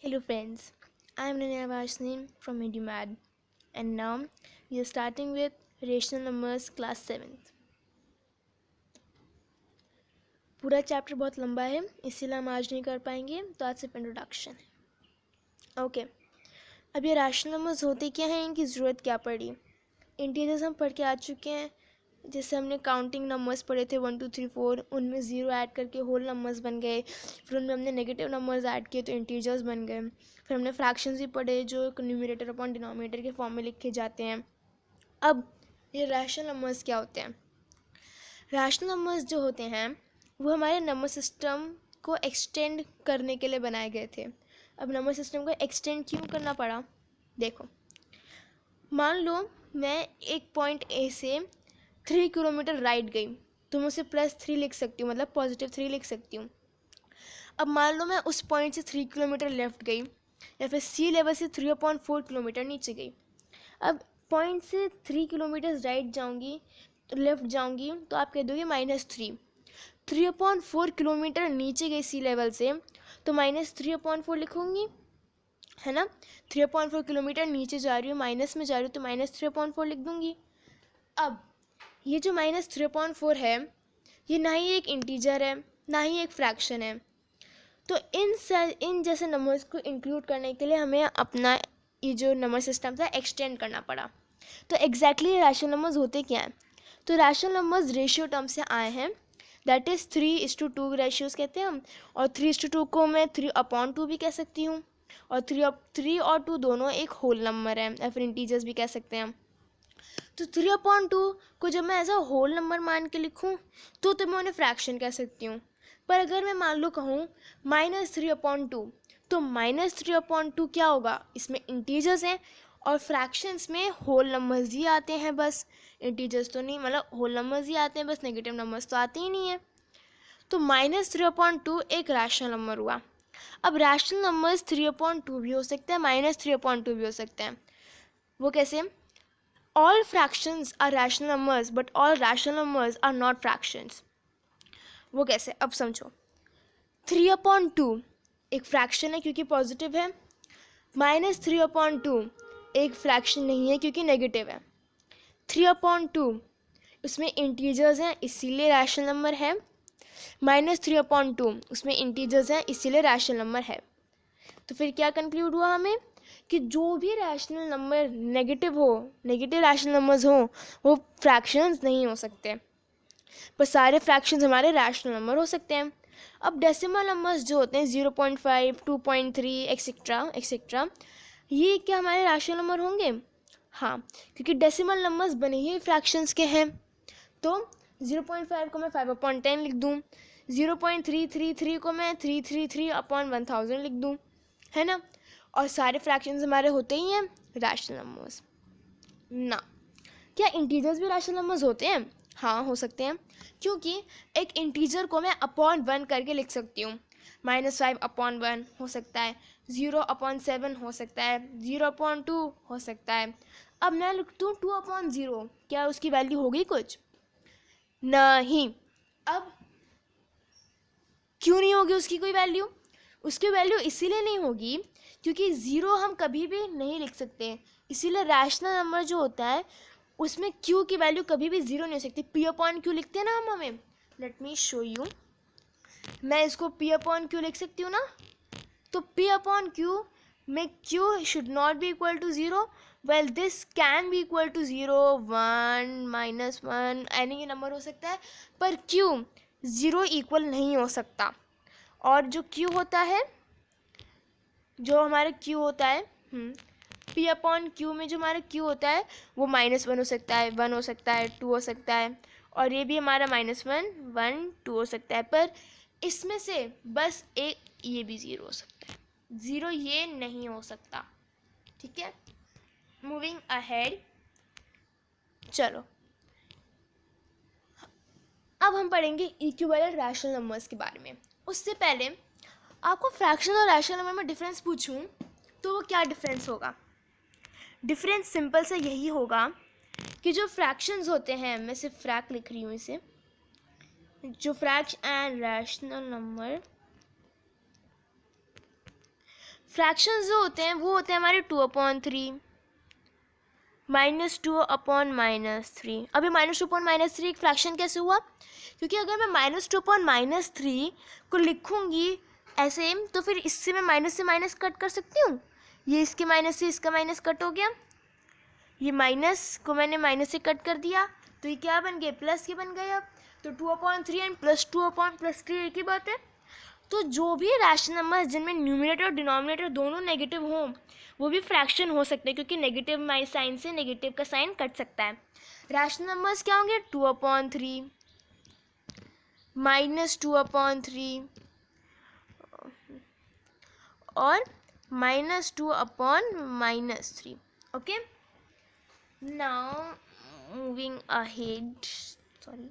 Hello friends, I am Nanya Varshney from EduMad and now we are starting with rational numbers class 7th. पूरा chapter बहुत लंबा है इसीलिए हम आज नहीं कर पाएंगे तो आज सिर्फ इंट्रोडक्शन है। ओके, अब ये रैशनल नंबर्स होते क्या हैं, इनकी ज़रूरत क्या पड़ी। इंटीजर्स हम पढ़ के आ चुके हैं, जैसे हमने काउंटिंग नंबर्स पढ़े थे 1 2 3 4, उनमें ज़ीरो ऐड करके होल नंबर्स बन गए। फिर उनमें हमने नेगेटिव नंबर्स ऐड किए तो इंटीजर्स बन गए। फिर हमने फ्रैक्शंस भी पढ़े जो न्यूमरेटर अपॉन डिनोमिनेटर के फॉर्म में लिखे जाते हैं। अब ये रैशनल नंबर्स क्या होते हैं। रैशनल नंबर्स जो होते हैं वो हमारे नंबर सिस्टम को एक्सटेंड करने के लिए बनाए गए थे। अब नंबर सिस्टम को एक्सटेंड क्यों करना पड़ा, देखो मान लो मैं एक पॉइंट ए से 3 किलोमीटर राइट गई तो मैं उसे +3 लिख सकती हूँ, मतलब +3 लिख सकती हूँ। अब मान लो मैं उस पॉइंट से 3 किलोमीटर लेफ्ट गई या फिर सी लेवल से 3/4 किलोमीटर नीचे गई। अब पॉइंट से 3 किलोमीटर राइट जाऊँगी तो लेफ्ट जाऊँगी तो आप कह दोगे -3। 3/4 किलोमीटर नीचे गई सी लेवल से तो -3/4 लिखूँगी, है ना। 3/4 किलोमीटर नीचे जा रही हूँ, माइनस में जा रही हूँ तो -3/4 लिख दूँगी। अब ये जो -3/4 है ये ना ही एक इंटीजर है ना ही एक फ्रैक्शन है, तो इन जैसे नंबर्स को इंक्लूड करने के लिए हमें अपना ये जो नंबर सिस्टम था एक्सटेंड करना पड़ा। तो एग्जैक्टली रैशनल नंबर्स होते क्या हैं, तो रैशनल नंबर्स रेशियो टर्म से आए हैं, दैट इज़ 3:2 रेशियोज़ कहते हैं हम। और 3:2 को मैं 3/2 भी कह सकती हूँ, और 3 और 2 दोनों एक होल नंबर है या फिर इंटीजर्स भी कह सकते हैं। तो 3/2 को जब मैं एज अ होल नंबर मान के लिखूँ तो मैं उन्हें फ्रैक्शन कह सकती हूँ। पर अगर मैं मान लो कहूँ -3/2 तो -3/2 क्या होगा, इसमें इंटीजर्स हैं और फ्रैक्शंस में होल नंबर्स ही आते हैं बस, इंटीजर्स तो नहीं, मतलब होल नंबर्स ही आते हैं बस, नेगेटिव नंबर्स तो आते ही नहीं है। तो -3/2 एक रैशनल नंबर हुआ। अब रैशनल नंबर्स 3/2 भी हो सकते हैं, -3/2 भी हो सकते हैं। वो कैसे, all fractions are rational numbers but all rational numbers are not fractions। वो कैसे, अब समझो। 3/2 एक फ्रैक्शन है क्योंकि पॉजिटिव है, -3/2 एक फ्रैक्शन नहीं है क्योंकि नेगेटिव है। 3/2 उसमें इंटीजर्स हैं इसीलिए रैशनल नंबर है, -3/2 उसमें इंटीजर्स हैं इसीलिए रैशनल नंबर है। तो फिर क्या कंक्लूड हुआ हमें कि जो भी रैशनल नंबर नेगेटिव हो, नेगेटिव रैशनल नंबर्स हो, वो फ्रैक्शंस नहीं हो सकते, पर सारे फ्रैक्शंस हमारे रैशनल नंबर हो सकते हैं। अब डेसिमल नंबर्स जो होते हैं 0.5 2.3 एक्सेट्रा एक्सेट्रा, ये क्या हमारे रैशनल नंबर होंगे, हाँ, क्योंकि डेसिमल नंबर्स बने ही फ्रैक्शंस के हैं। तो 0.5 को मैं 5/10 लिख दूँ, 0.333 को मैं 333/1000 लिख दूँ, है ना। और सारे फ्रैक्शंस हमारे होते ही हैं रैशनल नंबर्स ना। क्या इंटीजर्स भी रैशनल नंबर्स होते हैं, हाँ हो सकते हैं, क्योंकि एक इंटीजर को मैं अपॉन 1 करके लिख सकती हूँ। -5/1 हो सकता है, 0/7 हो सकता है, 0/2 हो सकता है। अब मैं लिख दूँ 2/0, क्या उसकी वैल्यू होगी कुछ, नहीं। अब क्यों नहीं होगी उसकी कोई वैल्यू, उसकी वैल्यू इसीलिए नहीं होगी क्योंकि ज़ीरो हम कभी भी नहीं लिख सकते, इसीलिए रैशनल नंबर जो होता है उसमें क्यू की वैल्यू कभी भी ज़ीरो नहीं हो सकती। P/Q लिखते हैं ना हम, हमें लेट मी शो यू, मैं इसको P/Q लिख सकती हूँ ना, तो P/Q में Q should not be equal to zero, well this can be equal to 0 1 -1 any number हो सकता है, पर Q ज़ीरो इक्वल नहीं हो सकता। और जो Q होता है, जो हमारा Q होता है P/Q में जो हमारा Q होता है वो -1 हो सकता है, 1 हो सकता है, 2 हो सकता है, और ये भी हमारा -1 1 2 हो सकता है, पर इसमें से बस एक ये भी 0 हो सकता है, 0 ये नहीं हो सकता, ठीक है। मूविंग अहेड, चलो अब हम पढ़ेंगे इक्विवेलेंट रैशनल नंबर्स के बारे में। उससे पहले आपको फ्रैक्शनल और रैशनल नंबर में डिफरेंस पूछूं तो वो क्या डिफरेंस होगा। डिफरेंस सिंपल से यही होगा कि जो फ्रैक्शंस होते हैं, मैं सिर्फ फ्रैक लिख रही हूँ इसे, जो fraction and rational number, fractions जो होते हैं वो होते हैं हमारे 2/3, -2/-3। अभी -2/-3 एक फ्रैक्शन कैसे हुआ? क्योंकि अगर मैं -2/-3 को लिखूंगी ऐसे, तो फिर इससे मैं माइनस से माइनस कट कर सकती हूँ। ये इसके माइनस से इसका माइनस कट हो गया, ये माइनस को मैंने माइनस से कट कर दिया, तो ये क्या बन गया? प्लस के बन गया। तो 2/3 एंड +2/+3 एक ही बात है। तो जो भी रैशनल नंबर जिनमें न्यूमरेटर और डिनोमिनेटर दोनों नेगेटिव हों वो भी फ्रैक्शन हो सकते हैं, क्योंकि नेगेटिव साइन से नेगेटिव का साइन कट सकता है। रैशनल नंबर्स क्या होंगे? 2/3, -2/3 और -2/-3। Okay, now moving ahead, sorry,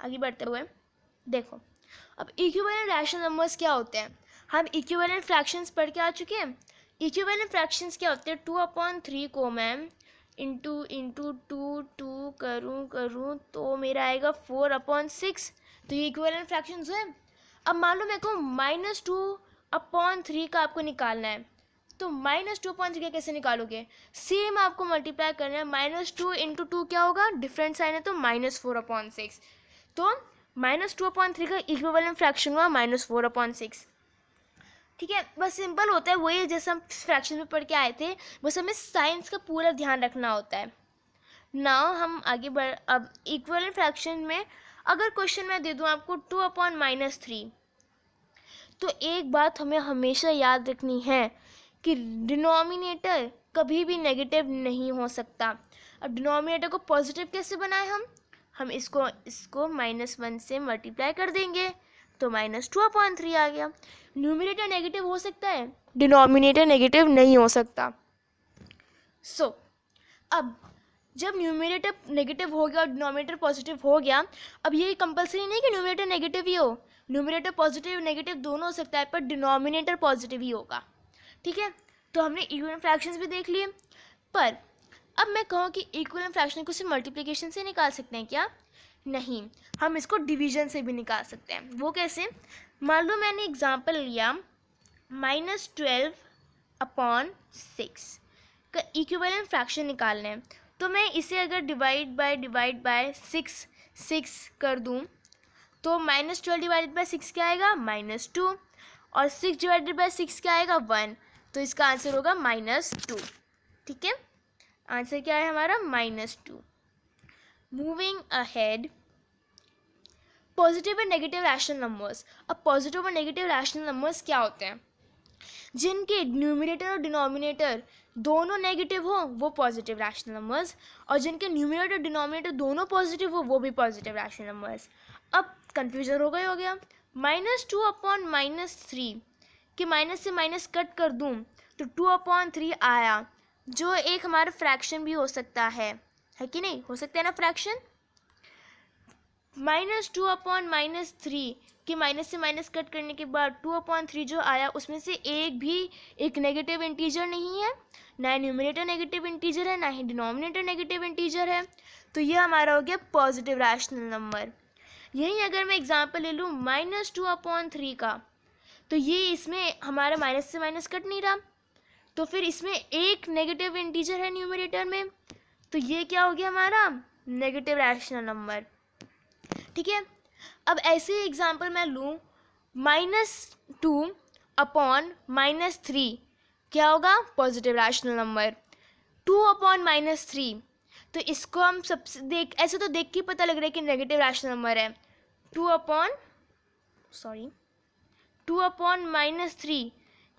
आगे बढ़ते हुए देखो, अब इक्विवेलेंट रैशनल नंबर्स क्या होते हैं? हम इक्विवेलेंट फ्रैक्शंस पढ़ के आ चुके हैं। इक्विवेलेंट फ्रैक्शंस क्या होते हैं? 2/3 को मैं इंटू 2 करूँ तो मेरा आएगा 4/6। तो ये इक्विवेलेंट फ्रैक्शंस है। अब मान लो मेरे को -2/3 का आपको निकालना है, तो -2/3 का कैसे निकालोगे? सेम आपको मल्टीप्लाई करना है। -2 × 2 क्या होगा? डिफरेंट साइन है तो -4/6। तो -2/3 का इक्विवेलेंट फ्रैक्शन हुआ -4/6। ठीक है, बस सिंपल होता है, वही जैसे हम फ्रैक्शन में पढ़ के आए थे, बस हमें साइंस का पूरा ध्यान रखना होता है। नाउ हम आगे बढ़, अब इक्विवेलेंट फ्रैक्शन में अगर क्वेश्चन मैं दे दूं आपको 2/-3, तो एक बात हमें हमेशा याद रखनी है कि डिनोमिनेटर कभी भी नेगेटिव नहीं हो सकता। अब डिनोमिनेटर को पॉजिटिव कैसे बनाए? हम इसको -1 से मल्टीप्लाई कर देंगे तो -2/3 आ गया। न्यूमरेटर नेगेटिव हो सकता है, डिनोमिनेटर नेगेटिव नहीं हो सकता। सो अब जब न्यूमरेटर नेगेटिव हो गया और डिनोमिनेटर पॉजिटिव हो गया, अब ये कंपलसरी नहीं कि न्यूमरेटर नेगेटिव ही हो, न्यूमरेटर पॉजिटिव नेगेटिव दोनों हो सकता है, पर डिनोमिनेटर पॉजिटिव ही होगा। ठीक है, तो हमने इक्विवेलेंट फ्रैक्शंस भी देख लिए, पर अब मैं कहूँ कि इक्विवेलेंट फ्रैक्शन को सिर्फ मल्टीप्लिकेशन से निकाल सकते हैं क्या? नहीं, हम इसको डिवीजन से भी निकाल सकते हैं। वो कैसे? मान लो मैंने एग्जांपल लिया -12/6 का इक्विवेलेंट फ्रैक्शन निकालना है, तो मैं इसे अगर डिवाइड बाय 6 कर दूं तो -12/6 क्या आएगा? -2, और 6/6 क्या आएगा? 1। तो इसका आंसर होगा -2। ठीक है, आंसर क्या है हमारा? -2। Moving ahead, positive and negative rational numbers. अब पॉजिटिव और नेगेटिव रैशनल नंबर्स क्या होते हैं? जिनके न्यूमरेटर और डिनोमिनेटर दोनों नेगेटिव हो वो पॉजिटिव रैशनल नंबर्स, और जिनके न्यूमरेटर और डिनोमिनेटर दोनों पॉजिटिव हो वो भी पॉजिटिव रैशनल नंबर्स। अब कन्फ्यूजन हो गया। -2/-3 कि माइनस से माइनस कट कर दूं तो 2/3 आया, जो एक हमारा फ्रैक्शन भी हो सकता है कि नहीं? हो सकता है ना फ्रैक्शन। -2/-3 कि माइनस से माइनस कट करने के बाद 2/3 जो आया उसमें से एक नेगेटिव इंटीजर नहीं है, ना न्यूमरेटर नेगेटिव इंटीजर है, ना ही डिनोमिनेटर नेगेटिव इंटीजर है, तो ये हमारा हो गया पॉजिटिव रैशनल नंबर। यही अगर मैं एग्जांपल ले लूँ -2/3 का, तो ये इसमें हमारा माइनस से माइनस कट नहीं रहा, तो फिर इसमें एक नेगेटिव इंटीजर है न्यूमरेटर में, तो ये क्या हो गया हमारा? Negative rational number. ठीक है, अब ऐसे ही एग्जाम्पल मैं लूँ -2/-3 क्या होगा? Positive rational number. 2/-3, तो इसको हम सबसे ऐसे तो देख के पता लग रहा है कि नेगेटिव रैशनल नंबर है। 2/-3,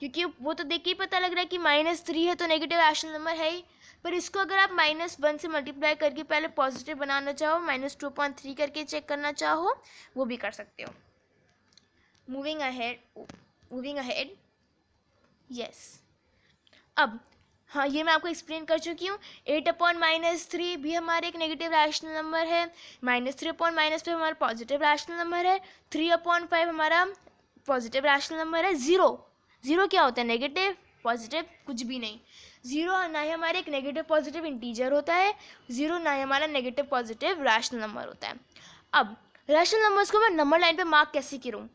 क्योंकि वो तो देख के ही पता लग रहा है कि -3 है तो नेगेटिव रैशनल नंबर है ही। पर इसको अगर आप -1 से मल्टीप्लाई करके पहले पॉजिटिव बनाना चाहो, -2/3 करके चेक करना चाहो, वो भी कर सकते हो। Moving ahead, yes. अब हाँ, ये मैं आपको एक्सप्लेन कर चुकी हूँ। 8/-3 भी हमारे एक नेगेटिव रैशनल नंबर है, -3/-5 हमारा पॉजिटिव रैशनल नंबर है, 3/5 हमारा पॉजिटिव रैशनल नंबर है। 0 क्या होता है? नेगेटिव पॉजिटिव कुछ भी नहीं। 0 ना ही हमारे एक नेगेटिव पॉजिटिव इंटीजर होता है, 0 ना ही हमारा नेगेटिव पॉजिटिव रैशनल नंबर होता है। अब रैशनल नंबर्स को मैं नंबर लाइन पे मार्क कैसे करूँ?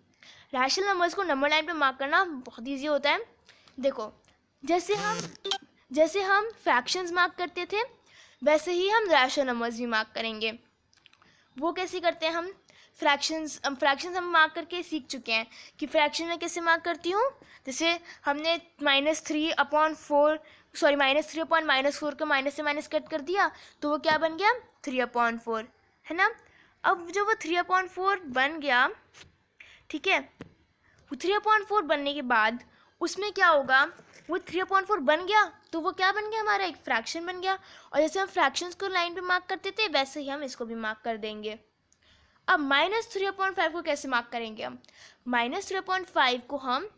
रैशनल नंबर्स को नंबर लाइन पे मार्क करना बहुत ईजी होता है। देखो, जैसे हम फ्रैक्शंस मार्क करते थे वैसे ही हम रैशनल नंबर्स भी मार्क करेंगे। वो कैसे करते हैं हम? फ्रैक्शंस हम मार्क करके सीख चुके हैं कि फ्रैक्शन में कैसे मार्क करती हूँ। जैसे हमने -3 अपॉन -4 को माइनस से माइनस कट कर दिया तो वो क्या बन गया? 3/4, है ना। अब जो वो 3/4 बन गया, ठीक है, 3/4 बनने के बाद उसमें क्या होगा? वो 3/4 बन गया तो वो क्या बन गया? हमारा एक फ्रैक्शन बन गया। और जैसे हम फ्रैक्शंस को लाइन पे मार्क करते थे वैसे ही हम इसको भी मार्क कर देंगे। अब -3/5 को कैसे मार्क करेंगे? हम -3/5 को हम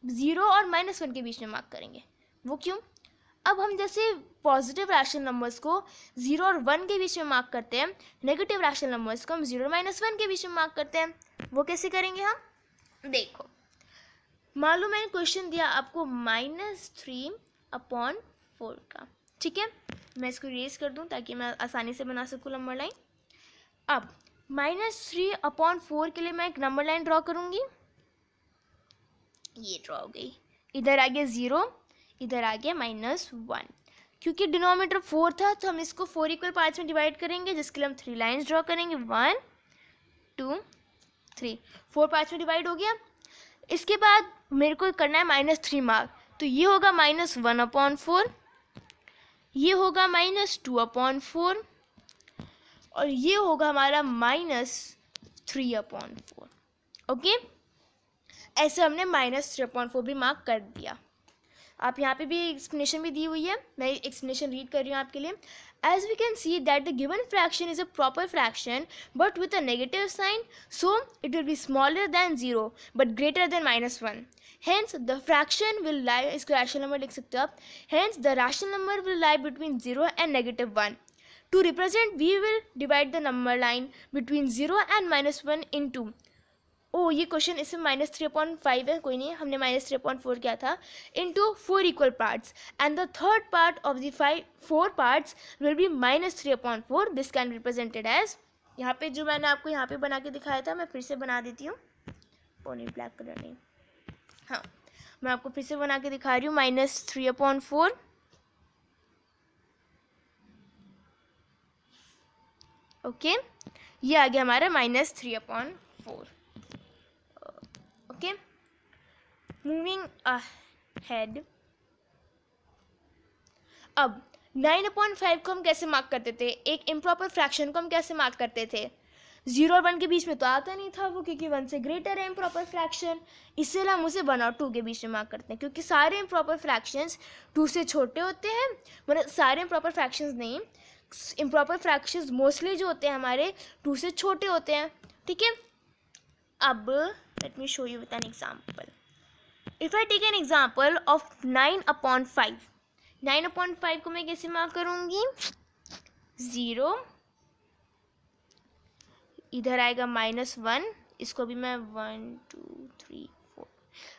0 और -1 के बीच में मार्क करेंगे। वो क्यों? अब हम जैसे पॉजिटिव रैशनल नंबर्स को 0 और 1 के बीच में मार्क करते हैं, नेगेटिव रैशनल नंबर्स को हम 0 और -1 के बीच में मार्क करते हैं। वो कैसे करेंगे हम? देखो, मान लो मैंने क्वेश्चन दिया आपको -3/4 का, ठीक है। मैं इसको इरेज कर दूं ताकि मैं आसानी से बना सकूं नंबर लाइन। अब -3/4 के लिए मैं एक नंबर लाइन ड्रॉ करूंगी। ये ड्रॉ हो गई। इधर आ गया 0, इधर आ गया -1। क्योंकि डिनोमिनेटर 4 था तो हम इसको 4 इक्वल पार्ट्स में डिवाइड करेंगे, जिसके लिए हम 3 लाइन्स ड्रॉ करेंगे। 1 2 3, 4 पार्ट्स में डिवाइड हो गया। इसके बाद मेरे को करना है -3 मार्क, तो ये होगा -1/4, ये होगा -2/4 और ये होगा हमारा -3/4। ओके, ऐसे हमने -3/4 भी मार्क कर दिया। आप यहाँ पे भी एक्सप्लेनेशन भी दी हुई है, मैं एक्सप्लेनेशन रीड कर रही हूँ आपके लिए। As we can see that the given fraction is a proper fraction but with a negative sign, so it will be smaller than 0 but greater than -1. Hence the fraction will lie, इसको rational number लिख सकते हो आप, hence the rational number will lie between 0 and -1. To represent, we will divide the number line between 0 and -1 into, ओ ये question इसमें -3/5 है, कोई नहीं, हमने -3/4 किया था, into 4 equal parts and the third part of the 4 parts will be -3/4. This can be represented as, यहाँ पे जो मैंने आपको यहाँ पे बना के दिखाया था मैं फिर से बना देती हूँ, वो नहीं, ब्लैक कलर नहीं, हाँ मैं आपको फिर से बना के दिखा रही हूँ। -3/4, ओके, ये आ गया हमारा -3/4। Okay, moving ahead. अब 9/5 को हम कैसे मार्क करते थे? एक इम्प्रॉपर फ्रैक्शन को हम कैसे मार्क करते थे? 0 और 1 के बीच में तो आता नहीं था वो, क्योंकि 1 से ग्रेटर है इम्प्रॉपर फ्रैक्शन, इसलिए हम उसे 1 और 2 के बीच में मार्क करते हैं। क्योंकि सारे इम्प्रॉपर फ्रैक्शंस 2 से छोटे होते हैं, मतलब सारे इम्प्रॉपर फ्रैक्शंस नहीं, इम्प्रॉपर फ्रैक्शंस मोस्टली जो होते हैं हमारे 2 से छोटे होते हैं, ठीक है। अब let me show you with an example. If I take an example of 9/5, 9/5 को मैं कैसे मार्क करूँगी? 0, इधर आएगा -1, इसको भी मैं 1 2 3 4,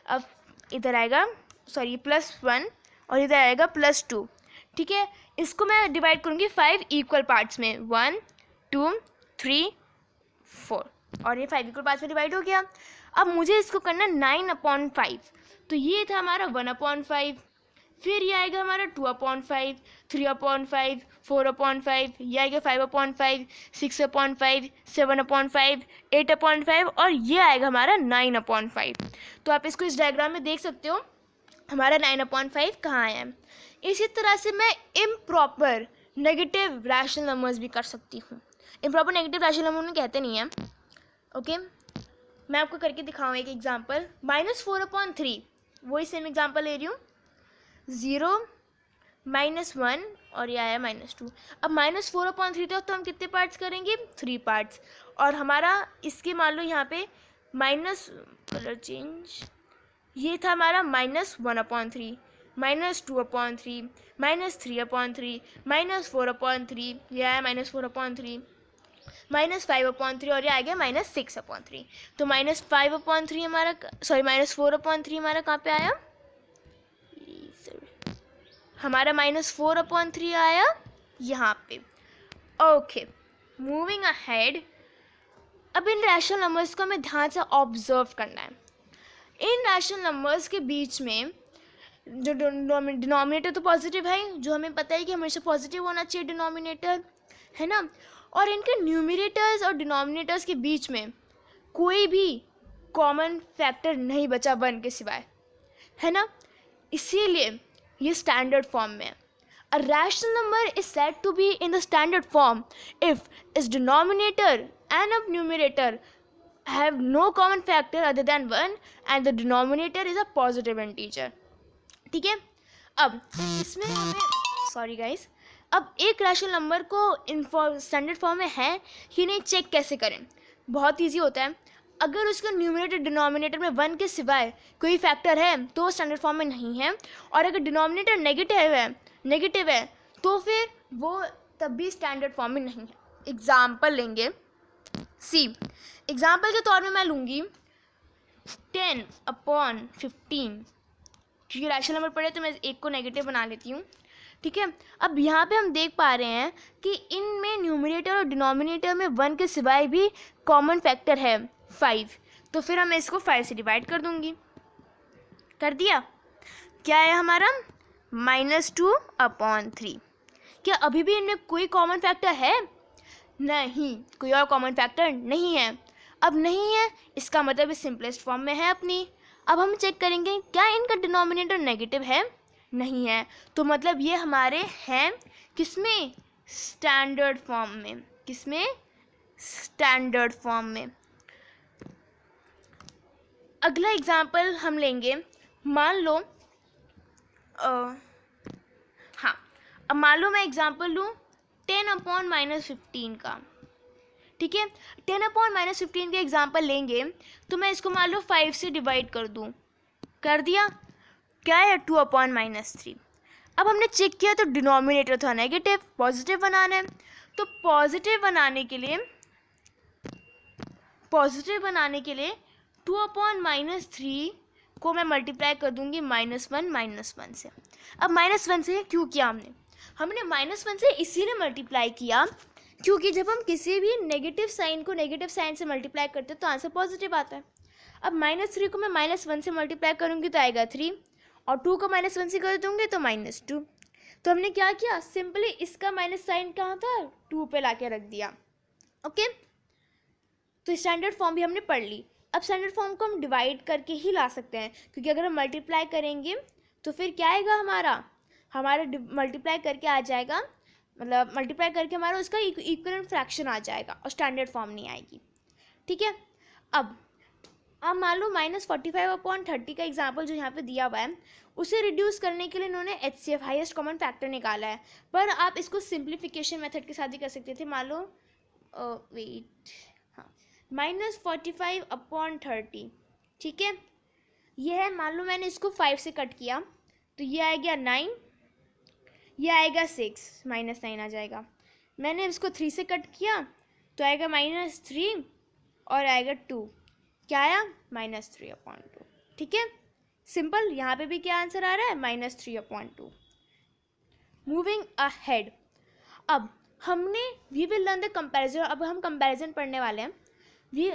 अब इधर आएगा +1 और इधर आएगा +2, ठीक है। इसको मैं डिवाइड करूँगी 5 इक्वल पार्ट्स में, 1 2 3 4, और ये 5 इक्वल पार्ट्स में डिवाइड हो गया। अब मुझे इसको करना 9/5, तो ये था हमारा 1/5, फिर ये आएगा हमारा 2/5, 3/5, 4/5, ये आएगा 5/5, 6/5, 7/5, 8/5 और ये आएगा हमारा 9/5। तो आप इसको इस डायग्राम में देख सकते हो हमारा 9/5 कहाँ आया है। इसी तरह से मैं इम्प्रॉपर नेगेटिव रैशनल नंबर्स भी कर सकती हूँ। इम्प्रॉपर नेगेटिव रैशनल नंबर उन्हें कहते नहीं हैं, ओके। मैं आपको करके दिखाऊँ एक एग्जांपल, -4/3, वही सेम एग्जांपल ले रही हूँ, 0 -1 और ये आया -2। अब -4/3 था तो हम कितने पार्ट्स करेंगे? 3 पार्ट्स। और हमारा इसके मान लो यहाँ पे कलर चेंज, ये था हमारा -1/3, -2/3, -3/3, -4/3, ये आया -4/3, -5/3 और ये आ गया -6/3। तो -5/3 हमारा, -4/3 हमारा कहाँ पे आया? हमारा -4/3 आया यहाँ पे। Okay, moving ahead. अब इन रैशनल नंबर्स को हमें ध्यान से ऑब्जर्व करना है। इन रैशनल नंबर्स के बीच में जो डिनोमिनेटर तो पॉजिटिव है, जो हमें पता है कि हमेशा पॉजिटिव होना चाहिए डिनोमिनेटर, है ना। और इनके न्यूमरेटर्स और डिनोमिनेटर्स के बीच में कोई भी कॉमन फैक्टर नहीं बचा 1 के सिवाय, है ना। इसीलिए ये स्टैंडर्ड फॉर्म में है। A rational number is said to be in the standard form if its denominator and its numerator have no common factor other than 1 and the denominator is a positive integer. ठीक है। अब इसमें हमें sorry guys, अब एक rational number को standard form में है कि नहीं चेक कैसे करें। बहुत ईजी होता है। अगर उसका न्यूमरेटर डिनोमिनेटर में 1 के सिवाय कोई फैक्टर है तो वो स्टैंडर्ड फॉर्म में नहीं है, और अगर डिनोमिनेटर नेगेटिव है तो फिर वो तब भी स्टैंडर्ड फॉर्म में नहीं है। एग्जाम्पल लेंगे सी। एग्जाम्पल के तौर में मैं लूँगी 10/15, क्योंकि रैशनल नंबर पढ़े तो मैं एक को नेगेटिव बना लेती हूँ। ठीक है। अब यहाँ पे हम देख पा रहे हैं कि इनमें न्यूमरेटर और डिनोमिनेटर में 1 के सिवाय भी कॉमन फैक्टर है 5, तो फिर मैं इसको 5 से डिवाइड कर दूँगी। कर दिया। क्या है हमारा -2/3। क्या अभी भी इनमें कोई कॉमन फैक्टर है? नहीं, कोई और कॉमन फैक्टर नहीं है। अब नहीं है इसका मतलब इस सिंपलेस्ट फॉर्म में है अपनी। अब हम चेक करेंगे क्या इनका डिनोमिनेटर नेगेटिव है? नहीं है, तो मतलब ये हमारे हैं किसमें? स्टैंडर्ड फॉर्म में। किसमें? स्टैंडर्ड फॉर्म में। अगला एग्जाम्पल हम लेंगे। मान लो हाँ, अब मान लो मैं एग्जाम्पल लूँ 10/-15 का। ठीक है। 10/-15 के एग्जाम्पल लेंगे तो मैं इसको मान लो 5 से डिवाइड कर दूँ। कर दिया। क्या है 2/-3। अब हमने चेक किया तो डिनोमिनेटर था नेगेटिव, पॉजिटिव बनाना है। तो पॉजिटिव बनाने के लिए 2/-3 को मैं मल्टीप्लाई कर दूंगी -1 से। अब -1 से क्यों किया हमने -1 से इसीलिए मल्टीप्लाई किया क्योंकि जब हम किसी भी नेगेटिव साइन को नेगेटिव साइन से मल्टीप्लाई करते हैं तो आंसर पॉजिटिव आता है। अब -3 को मैं -1 से मल्टीप्लाई करूँगी तो आएगा 3, और 2 को -1 से कर दूँगी तो -2। तो हमने क्या किया, सिंपली इसका माइनस साइन कहाँ था, 2 पे ला के रख दिया। ओके, तो स्टैंडर्ड फॉर्म भी हमने पढ़ ली। अब स्टैंडर्ड फॉर्म को हम डिवाइड करके ही ला सकते हैं, क्योंकि अगर हम मल्टीप्लाई करेंगे तो फिर क्या आएगा हमारा मल्टीप्लाई करके आ जाएगा, मतलब मल्टीप्लाई करके हमारा उसका इक्वलेंट फ्रैक्शन आ जाएगा और स्टैंडर्ड फॉर्म नहीं आएगी। ठीक है। अब मान लो -45/30 का एग्जाम्पल जो यहाँ पे दिया हुआ है उसे रिड्यूस करने के लिए इन्होंने HCF हाईएस्ट कॉमन फैक्टर निकाला है, पर आप इसको सिंप्लीफिकेशन मेथड के साथ ही कर सकते थे। मान लो -45/30। ठीक है, ये है। मान लो मैंने इसको 5 से कट किया तो ये आ गया 9, ये आएगा 6, -9 आ जाएगा। मैंने इसको 3 से कट किया तो आएगा -3 और आएगा 2, क्या आया -3/2। ठीक है, सिंपल। यहाँ पे भी क्या आंसर आ रहा है -3/2। मूविंग अहेड, अब हमने we will learn the comparison. अब हम कंपैरिजन पढ़ने वाले हैं।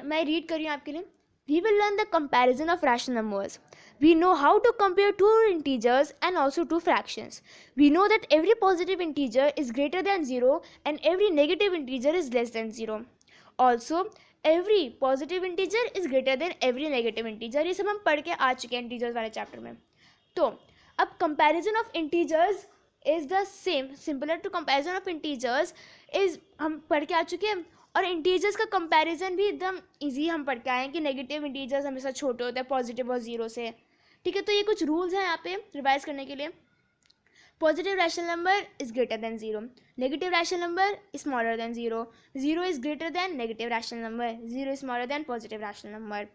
मैं रीड कर रही हूँ आपके लिए। We will learn the comparison of rational numbers. We know how to compare two integers and also two fractions. We know that every positive integer is greater than 0 and every negative integer is less than 0. Also, every positive integer is greater than every negative integer. ये सब हम पढ़ के आ चुके हैं integers वाले chapter में। तो अब comparison of integers is the same, simpler to comparison of integers is हम पढ़ के आ चुके हैं। और इंटीजर्स का कंपैरिजन भी एकदम इजी हम पढ़ के आए हैं कि नेगेटिव इंटीजर्स हमेशा छोटे होते हैं पॉजिटिव और जीरो से। ठीक है, तो ये कुछ रूल्स हैं यहाँ पे रिवाइज करने के लिए। Positive rational number is greater than 0, negative rational number is smaller than 0, 0 is greater than negative rational number, 0 is smaller than positive rational number,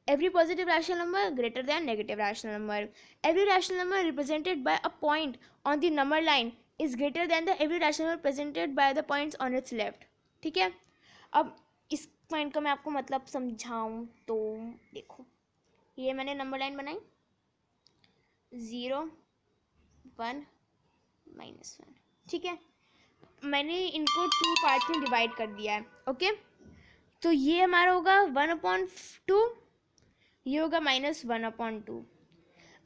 every positive rational number greater than negative rational number, every rational number represented by a point on the number line is greater than the every rational number represented by the points on its left. ठीक है, अब इस point का मैं आपको मतलब समझाऊं तो देखो, ये मैंने नंबर लाइन बनाई 0 1 -1। ठीक है, मैंने इनको 2 पार्ट में डिवाइड कर दिया है। ओके, तो ये हमारा होगा 1/2, ये होगा -1/2।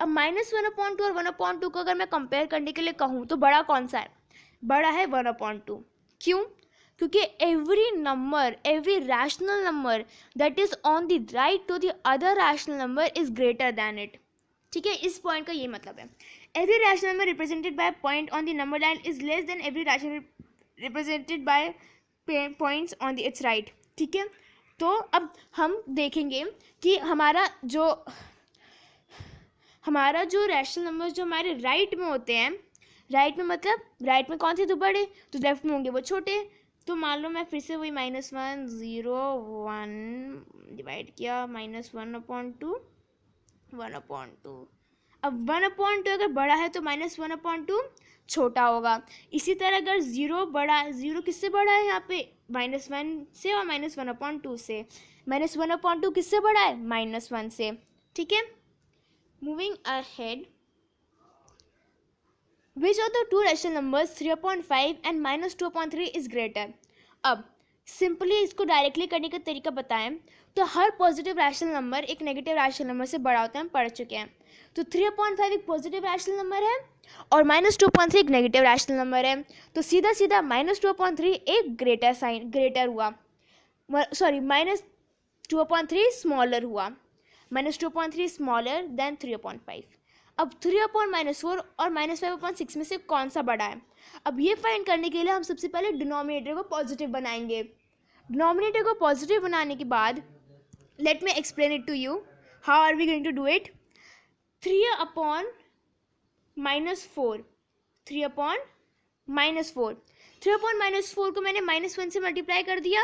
अब -1/2 और 1/2 को अगर मैं कंपेयर करने के लिए कहूँ तो बड़ा कौन सा है? बड़ा है 1/2। क्यों? क्योंकि every rational number that is on the right to the other rational number is greater than it. ठीक है, इस पॉइंट का ये मतलब है every rational number represented by a point on the number line is less than every rational represented by points on its right. ठीक है, तो अब हम देखेंगे कि हमारा जो रैशनल नंबर जो हमारे राइट में होते हैं, राइट में मतलब राइट में कौन से तो बड़े, तो लेफ्ट में होंगे वो छोटे। तो मान लो मैं फिर से वही -1 0 1 डिवाइड किया -1/2 1/2। अब 1/2 अगर बड़ा है तो -1/2 छोटा होगा। इसी तरह अगर ज़ीरो किससे बड़ा है यहाँ पे? -1 से और -1/2 से। -1/2 किससे बड़ा है? -1 से। ठीक है, moving ahead, which of the two rational numbers 3/5 and -2/3 is greater? अब सिंपली इसको डायरेक्टली करने का तरीका बताएं तो हर पॉजिटिव रैशनल नंबर एक नेगेटिव रैशनल नंबर से बड़ा होता है, हम पढ़ चुके हैं। तो 3/5 एक पॉजिटिव रैशनल नंबर है और -2/3 एक नेगेटिव रैशनल नंबर है, तो सीधा सीधा -2/3 एक ग्रेटर हुआ, सॉरी -2/3 स्मॉलर हुआ, -2/3 स्मॉलर देन 3/5। अब 3/-4 और -5/6 में से कौन सा बड़ा है? अब ये फाइंड करने के लिए हम सबसे पहले डिनोमिनेटर को पॉजिटिव बनाएंगे। डिनोमिनेटर को पॉजिटिव बनाने के बाद let me explain it to you, how are we going to do it. 3/-4 3/-4 को मैंने -1 से मल्टीप्लाई कर दिया,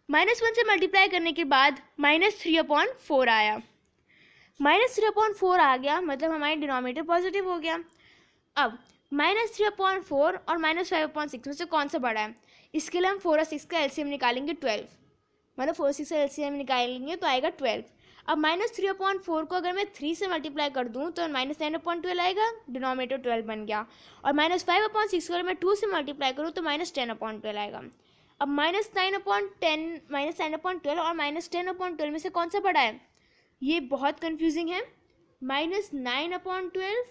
-1 से मल्टीप्लाई करने के बाद -3/4 आया, -3/4 आ गया मतलब हमारी डिनोमिनेटर पॉजिटिव हो गया। अब -3/4 और -5/6 में से कौन सा बड़ा है? इसके लिए हम 4 और 6 का एलसीएम निकालेंगे 12, मतलब 4 6 का एलसीएम निकालेंगे तो आएगा 12। अब -3/4 को अगर मैं 3 से मल्टीप्लाई कर दूँ तो -9/12 आएगा, डिनोमिनेटर 12 बन गया। और -5/6 को अगर मैं 2 से मल्टीप्लाई करूँ तो -10/12 आएगा। अब -9/12 और -10/12 में से कौन सा बड़ा है? ये बहुत कंफ्यूजिंग है। -9/12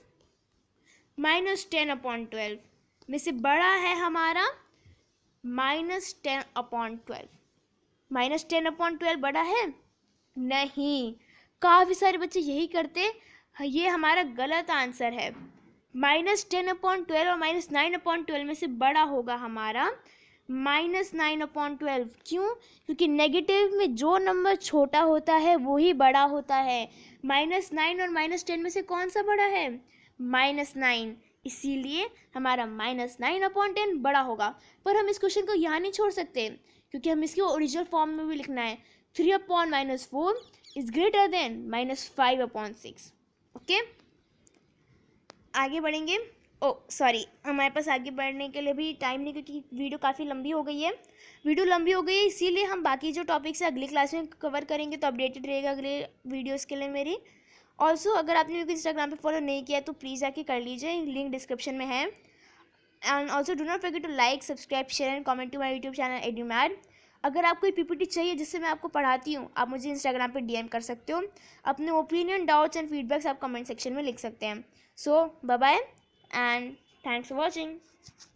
-10/12 में से बड़ा है हमारा -10/12। -10/12 बड़ा है? नहीं, काफ़ी सारे बच्चे यही करते, ये हमारा गलत आंसर है। -10/12 और -9/12 में से बड़ा होगा हमारा -9/12। क्यों? क्योंकि नेगेटिव में जो नंबर छोटा होता है वो ही बड़ा होता है। -9 और -10 में से कौन सा बड़ा है? -9, इसीलिए हमारा -9/10 बड़ा होगा। पर हम इस क्वेश्चन को यहाँ नहीं छोड़ सकते क्योंकि हम इसको ओरिजिनल फॉर्म में भी लिखना है। 3/-4 इज ग्रेटर देन -5/6। ओके, आगे बढ़ेंगे। सॉरी, हमारे पास आगे बढ़ने के लिए भी टाइम नहीं क्योंकि वीडियो काफ़ी लंबी हो गई है। इसीलिए हम बाकी जो टॉपिक्स है अगली क्लास में कवर करेंगे, तो अपडेटेड रहेगा अगले वीडियोस के लिए मेरी। ऑल्सो अगर आपने मेरे को इंस्टाग्राम पे फॉलो नहीं किया तो प्लीज़ आके कर लीजिए, लिंक डिस्क्रिप्शन में है। And also do not forget to like, subscribe, share and comment to my YouTube channel Edumad. अगर आपको कोई पीपीटी चाहिए जिससे मैं आपको पढ़ाती हूँ, आप मुझे इंस्टाग्राम पे डीएम कर सकते हो। अपने ओपिनियन, डाउट्स एंड फीडबैक्स आप कमेंट सेक्शन में लिख सकते हैं। So bye bye and thanks for watching.